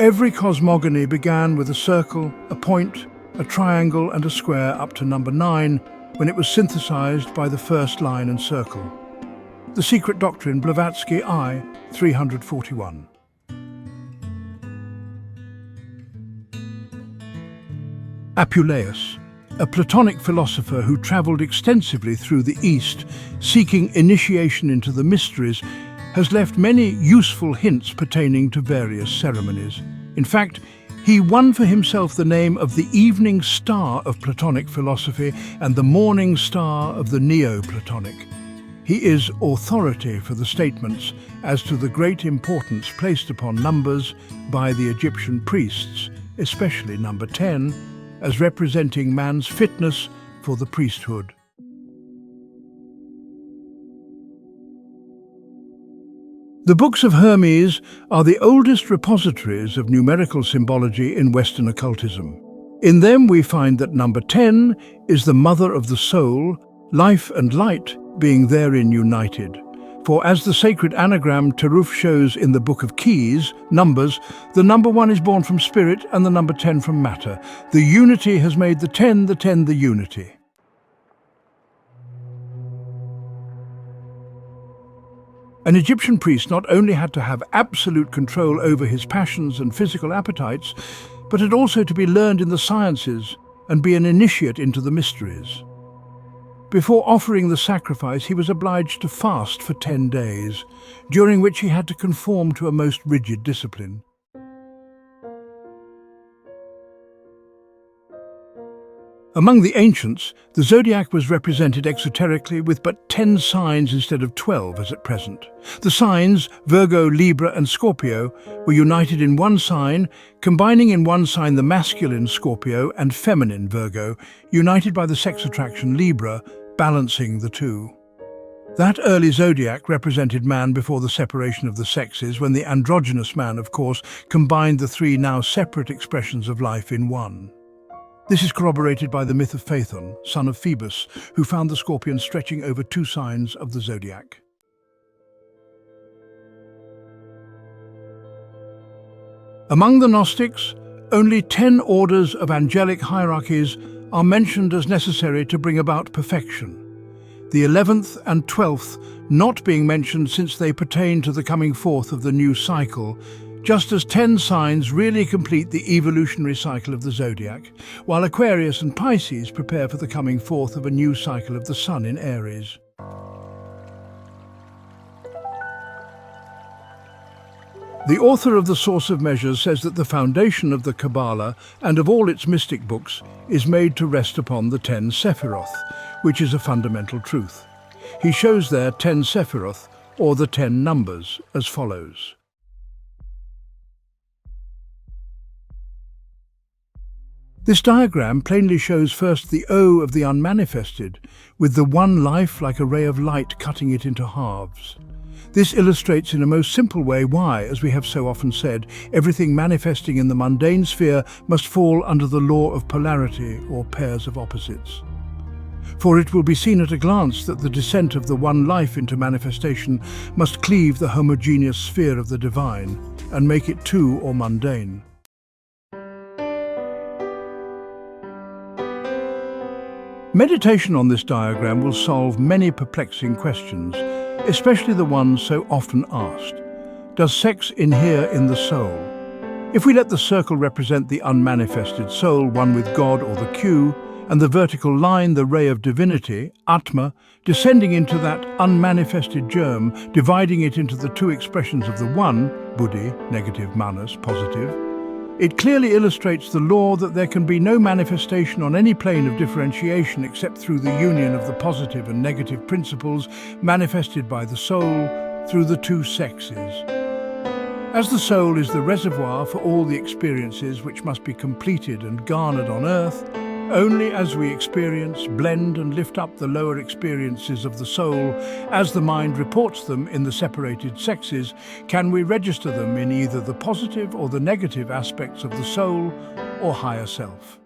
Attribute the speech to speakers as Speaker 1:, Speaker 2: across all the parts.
Speaker 1: Every cosmogony began with a circle, a point, a triangle and a square up to number 9, when it was synthesized by the first line and circle. The Secret Doctrine, Blavatsky I, 341. Apuleius, a Platonic philosopher who travelled extensively through the East, seeking initiation into the mysteries, has left many useful hints pertaining to various ceremonies. In fact, he won for himself the name of the evening star of Platonic philosophy and the morning star of the Neoplatonic. He is authority for the statements as to the great importance placed upon numbers by the Egyptian priests, especially number 10, as representing man's fitness for the priesthood. The books of Hermes are the oldest repositories of numerical symbology in Western occultism. In them we find that number 10 is the mother of the soul, life and light being therein united. For as the sacred anagram Teruf shows in the Book of Keys, Numbers, the number 1 is born from spirit and the number 10 from matter. The unity has made the 10 the unity. An Egyptian priest not only had to have absolute control over his passions and physical appetites, but had also to be learned in the sciences and be an initiate into the mysteries. Before offering the sacrifice, he was obliged to fast for 10 days, during which he had to conform to a most rigid discipline. Among the ancients, the zodiac was represented exoterically with but 10 signs instead of 12 as at present. The signs, Virgo, Libra and Scorpio, were united in one sign, combining in one sign the masculine Scorpio and feminine Virgo, united by the sex attraction Libra, balancing the two. That early zodiac represented man before the separation of the sexes, when the androgynous man, of course, combined the 3 now separate expressions of life in one. This is corroborated by the myth of Phaethon, son of Phoebus, who found the scorpion stretching over 2 signs of the zodiac. Among the Gnostics, only 10 orders of angelic hierarchies are mentioned as necessary to bring about perfection, the 11th and 12th not being mentioned since they pertain to the coming forth of the new cycle, just as 10 signs really complete the evolutionary cycle of the zodiac, while Aquarius and Pisces prepare for the coming forth of a new cycle of the sun in Aries. The author of The Source of Measures says that the foundation of the Kabbalah and of all its mystic books is made to rest upon the 10 Sephiroth, which is a fundamental truth. He shows there 10 Sephiroth, or the 10 numbers, as follows. This diagram plainly shows first the O of the unmanifested, with the one life like a ray of light cutting it into halves. This illustrates in a most simple way why, as we have so often said, everything manifesting in the mundane sphere must fall under the law of polarity or pairs of opposites. For it will be seen at a glance that the descent of the one life into manifestation must cleave the homogeneous sphere of the divine and make it two or mundane. Meditation on this diagram will solve many perplexing questions, especially the ones so often asked. Does sex inhere in the soul? If we let the circle represent the unmanifested soul, one with God or the Q, and the vertical line the ray of divinity, Atma, descending into that unmanifested germ, dividing it into the 2 expressions of the one, Buddhi, negative, Manas, positive, it clearly illustrates the law that there can be no manifestation on any plane of differentiation except through the union of the positive and negative principles manifested by the soul through the 2 sexes. As the soul is the reservoir for all the experiences which must be completed and garnered on earth, only as we experience, blend and lift up the lower experiences of the soul, as the mind reports them in the separated sexes, can we register them in either the positive or the negative aspects of the soul or higher self.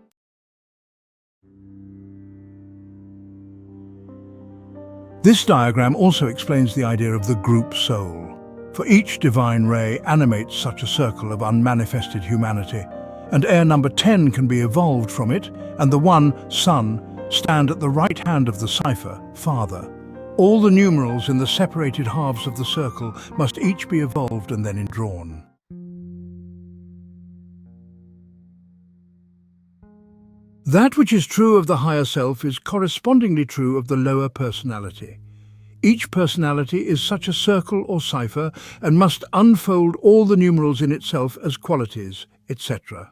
Speaker 1: This diagram also explains the idea of the group soul. For each divine ray animates such a circle of unmanifested humanity, and ere number 10 can be evolved from it, and the one, Son, stand at the right hand of the cipher, Father. All the numerals in the separated halves of the circle must each be evolved and then indrawn. That which is true of the higher self is correspondingly true of the lower personality. Each personality is such a circle or cipher and must unfold all the numerals in itself as qualities, etc.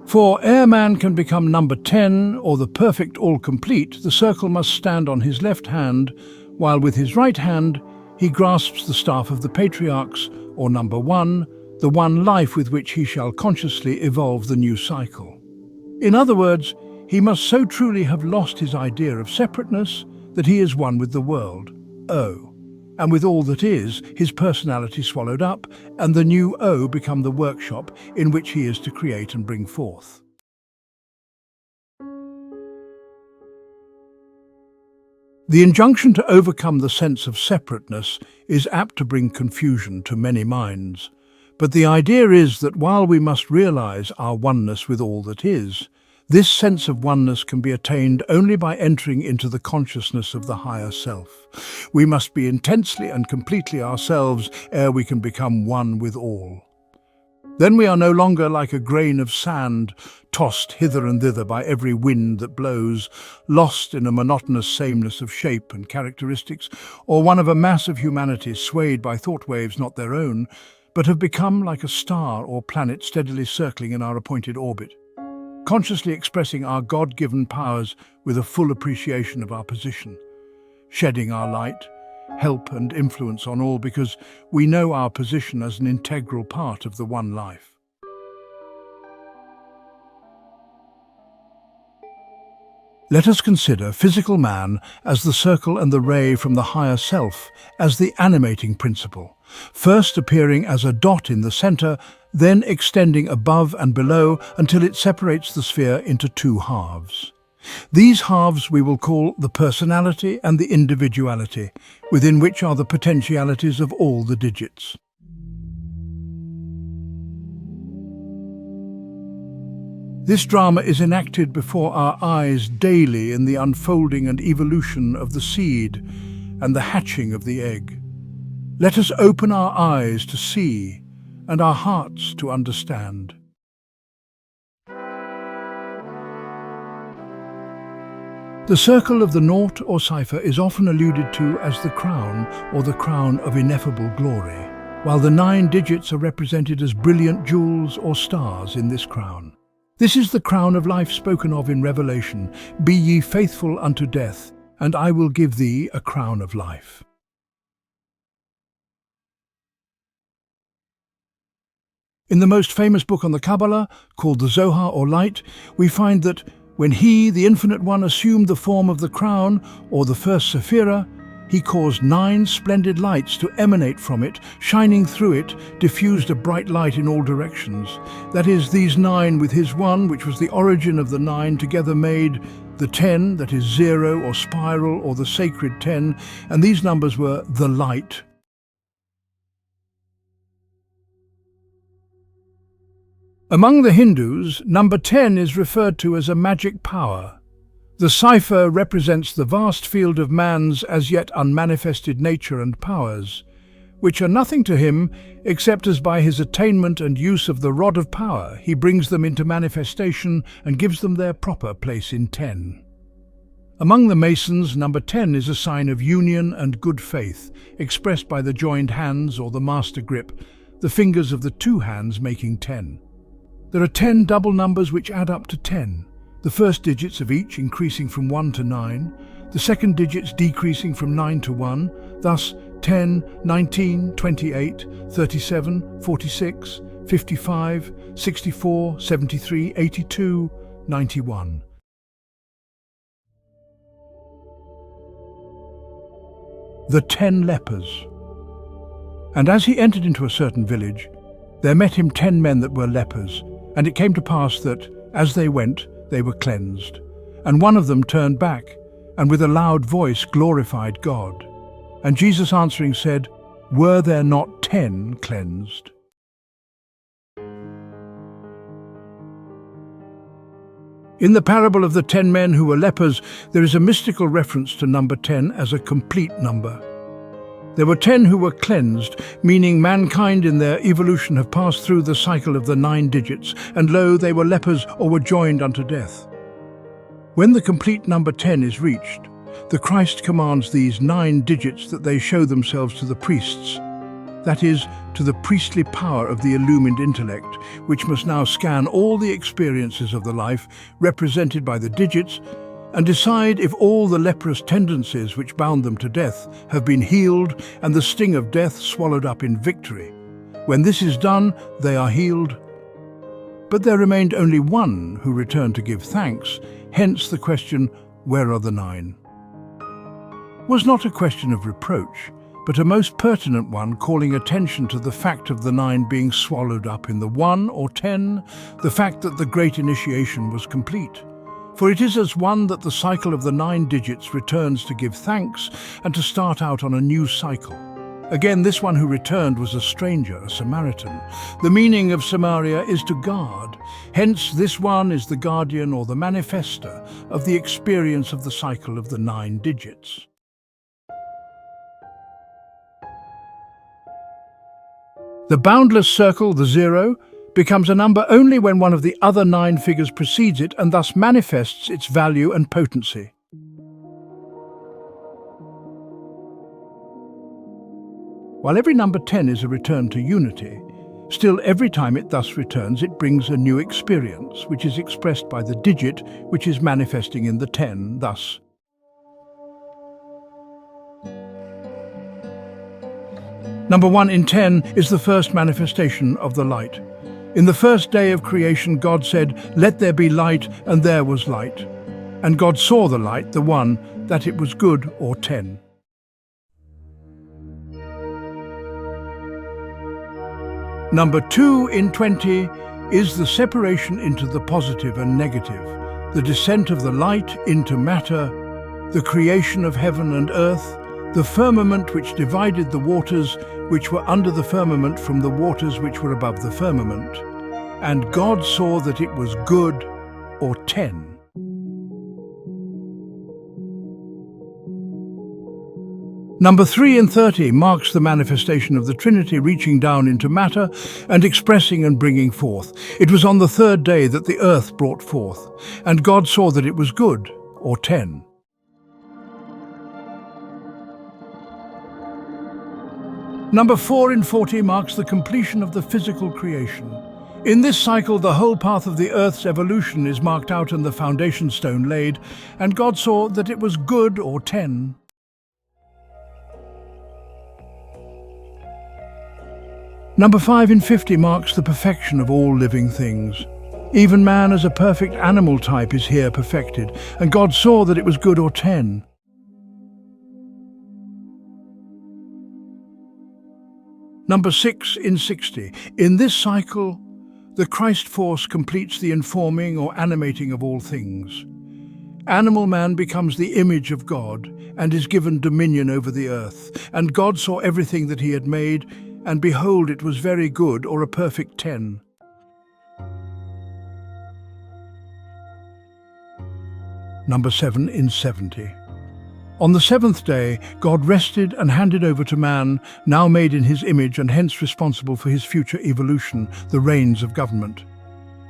Speaker 1: For ere man can become number 10 or the perfect all-complete, the circle must stand on his left hand, while with his right hand he grasps the staff of the patriarchs, or number 1, the one life with which he shall consciously evolve the new cycle. In other words, he must so truly have lost his idea of separateness that he is one with the world, O, and with all that is, his personality swallowed up, and the new O become the workshop in which he is to create and bring forth. The injunction to overcome the sense of separateness is apt to bring confusion to many minds. But the idea is that while we must realize our oneness with all that is, this sense of oneness can be attained only by entering into the consciousness of the higher self. We must be intensely and completely ourselves ere we can become one with all. Then we are no longer like a grain of sand, tossed hither and thither by every wind that blows, lost in a monotonous sameness of shape and characteristics, or one of a mass of humanity swayed by thought waves not their own, but have become like a star or planet steadily circling in our appointed orbit, consciously expressing our God-given powers with a full appreciation of our position, shedding our light, help and influence on all because we know our position as an integral part of the one life. Let us consider physical man as the circle and the ray from the higher self as the animating principle, first appearing as a dot in the center, then extending above and below until it separates the sphere into two halves. These halves we will call the personality and the individuality, within which are the potentialities of all the digits. This drama is enacted before our eyes daily in the unfolding and evolution of the seed and the hatching of the egg. Let us open our eyes to see and our hearts to understand. The circle of the naught or cipher is often alluded to as the crown or the crown of ineffable glory, while the 9 digits are represented as brilliant jewels or stars in this crown. This is the crown of life spoken of in Revelation. Be ye faithful unto death, and I will give thee a crown of life. In the most famous book on the Kabbalah, called the Zohar or Light, we find that when he, the Infinite One, assumed the form of the crown, or the first Sephirah, he caused 9 splendid lights to emanate from it, shining through it, diffused a bright light in all directions. That is, these 9 with his one, which was the origin of the 9, together made the 10, that is 0 or spiral or the sacred 10, and these numbers were the light. Among the Hindus, number 10 is referred to as a magic power. The cipher represents the vast field of man's as yet unmanifested nature and powers, which are nothing to him except as by his attainment and use of the rod of power he brings them into manifestation and gives them their proper place in 10. Among the Masons, number 10 is a sign of union and good faith, expressed by the joined hands or the master grip, the fingers of the 2 hands making 10. There are 10 double numbers which add up to 10, the first digits of each increasing from 1 to 9, the second digits decreasing from 9 to 1, thus 10, 19, 28, 37, 46, 55, 64, 73, 82, 91. The 10 lepers. And as he entered into a certain village, there met him 10 men that were lepers, and it came to pass that, as they went, they were cleansed. And one of them turned back, and with a loud voice glorified God. And Jesus answering said, "Were there not 10 cleansed?" In the parable of the 10 men who were lepers, there is a mystical reference to number 10 as a complete number. There were 10 who were cleansed, meaning mankind in their evolution have passed through the cycle of the 9 digits, and lo, they were lepers or were joined unto death. When the complete number 10 is reached, the Christ commands these 9 digits that they show themselves to the priests, that is, to the priestly power of the illumined intellect, which must now scan all the experiences of the life represented by the digits and decide if all the leprous tendencies which bound them to death have been healed and the sting of death swallowed up in victory. When this is done, they are healed. But there remained only one who returned to give thanks, hence the question, "Where are the 9?" Was not a question of reproach, but a most pertinent one, calling attention to the fact of the 9 being swallowed up in the 1 or 10, the fact that the great initiation was complete. For it is as one that the cycle of the 9 digits returns to give thanks and to start out on a new cycle. Again, this one who returned was a stranger, a Samaritan. The meaning of Samaria is to guard. Hence, this one is the guardian or the manifester of the experience of the cycle of the 9 digits. The boundless circle, the 0, becomes a number only when one of the other 9 figures precedes it and thus manifests its value and potency. While every number 10 is a return to unity, still every time it thus returns it brings a new experience, which is expressed by the digit which is manifesting in the 10, thus. Number 1 in 10 is the first manifestation of the light. In the first day of creation, God said, "Let there be light," and there was light. And God saw the light, the 1, that it was good, or 10. Number 2 in 20 is the separation into the positive and negative, the descent of the light into matter, the creation of heaven and earth, the firmament which divided the waters which were under the firmament from the waters which were above the firmament. And God saw that it was good, or 10. Number 3 in 30 marks the manifestation of the Trinity reaching down into matter and expressing and bringing forth. It was on the 3rd day that the earth brought forth, and God saw that it was good, or 10. Number 4 in 40 marks the completion of the physical creation. In this cycle, the whole path of the earth's evolution is marked out and the foundation stone laid, and God saw that it was good, or 10. Number 5 in 50 marks the perfection of all living things. Even man as a perfect animal type is here perfected, and God saw that it was good, or 10. Number 6 in 60. In this cycle, the Christ force completes the informing or animating of all things. Animal man becomes the image of God and is given dominion over the earth. And God saw everything that he had made, and behold, it was very good, or a perfect 10. Number 7 in 70. On the 7th day, God rested and handed over to man, now made in his image and hence responsible for his future evolution, the reins of government.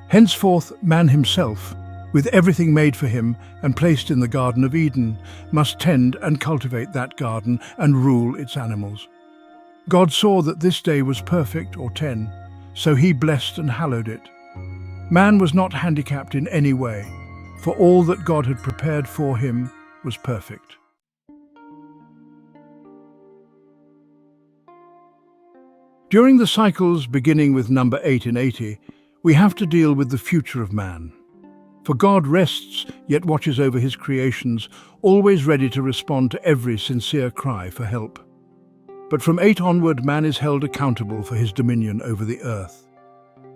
Speaker 1: Henceforth, man himself, with everything made for him and placed in the Garden of Eden, must tend and cultivate that garden and rule its animals. God saw that this day was perfect, or 10, so he blessed and hallowed it. Man was not handicapped in any way, for all that God had prepared for him was perfect. During the cycles beginning with number 8 in 80, we have to deal with the future of man. For God rests, yet watches over his creations, always ready to respond to every sincere cry for help. But from 8 onward, man is held accountable for his dominion over the earth.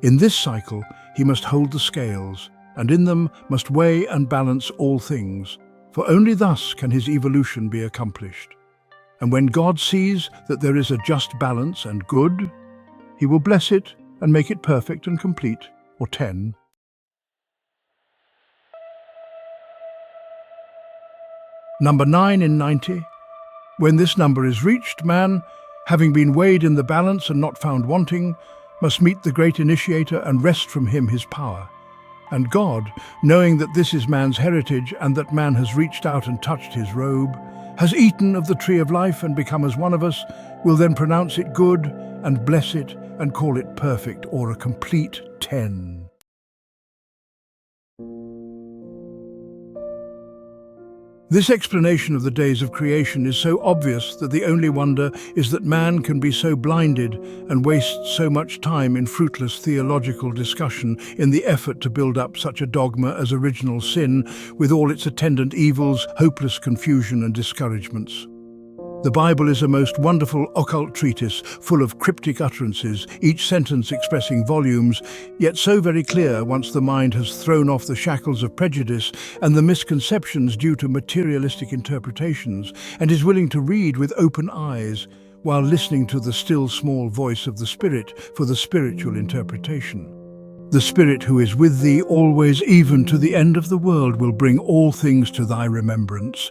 Speaker 1: In this cycle, he must hold the scales, and in them must weigh and balance all things, for only thus can his evolution be accomplished. And when God sees that there is a just balance and good, he will bless it and make it perfect and complete, or 10. Number 9 in 90. When this number is reached, man, having been weighed in the balance and not found wanting, must meet the great initiator and wrest from him his power. And God, knowing that this is man's heritage and that man has reached out and touched his robe, has eaten of the tree of life and become as one of us, will then pronounce it good and bless it and call it perfect, or a complete 10. This explanation of the days of creation is so obvious that the only wonder is that man can be so blinded and waste so much time in fruitless theological discussion in the effort to build up such a dogma as original sin, with all its attendant evils, hopeless confusion and discouragements. The Bible is a most wonderful occult treatise full of cryptic utterances, each sentence expressing volumes, yet so very clear once the mind has thrown off the shackles of prejudice and the misconceptions due to materialistic interpretations, and is willing to read with open eyes while listening to the still small voice of the Spirit for the spiritual interpretation. The Spirit who is with thee always, even to the end of the world, will bring all things to thy remembrance.